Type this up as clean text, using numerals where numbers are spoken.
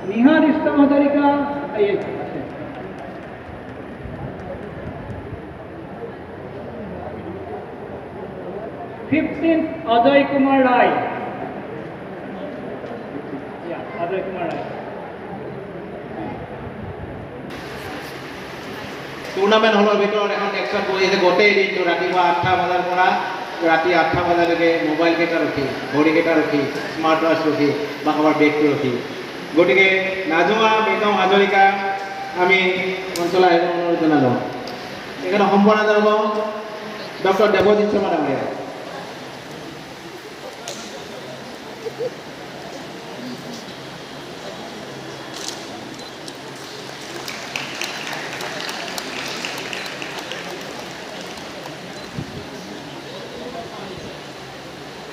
নিহার ইসলাম হাজারিকা এই আছে 15th অজয় কুমার রায় অজয় কুমার রায় tournament হলৰ ভিতৰত এখন এক্সট্ৰা কৰি আছে গোটেই দিনটো ৰাতিপুৱা 8টা বজাৰ পৰা ৰাতি 8টা বজালৈকে মোবাইল কেইটা ৰখি ঘড়ী কেইটা ৰখি স্মাৰ্ট ৱাচ ৰখি বা কাৰোবাৰ বেগটো ৰখি গতিকে নাজোমা বেগম হাজৰিকা আমি অঞ্চল আহিব অনুৰোধ জনালোঁ এখানে সম্পন্ন জনাব ডক্টৰ দেৱজিৎ শৰ্মা ডাঙৰীয়া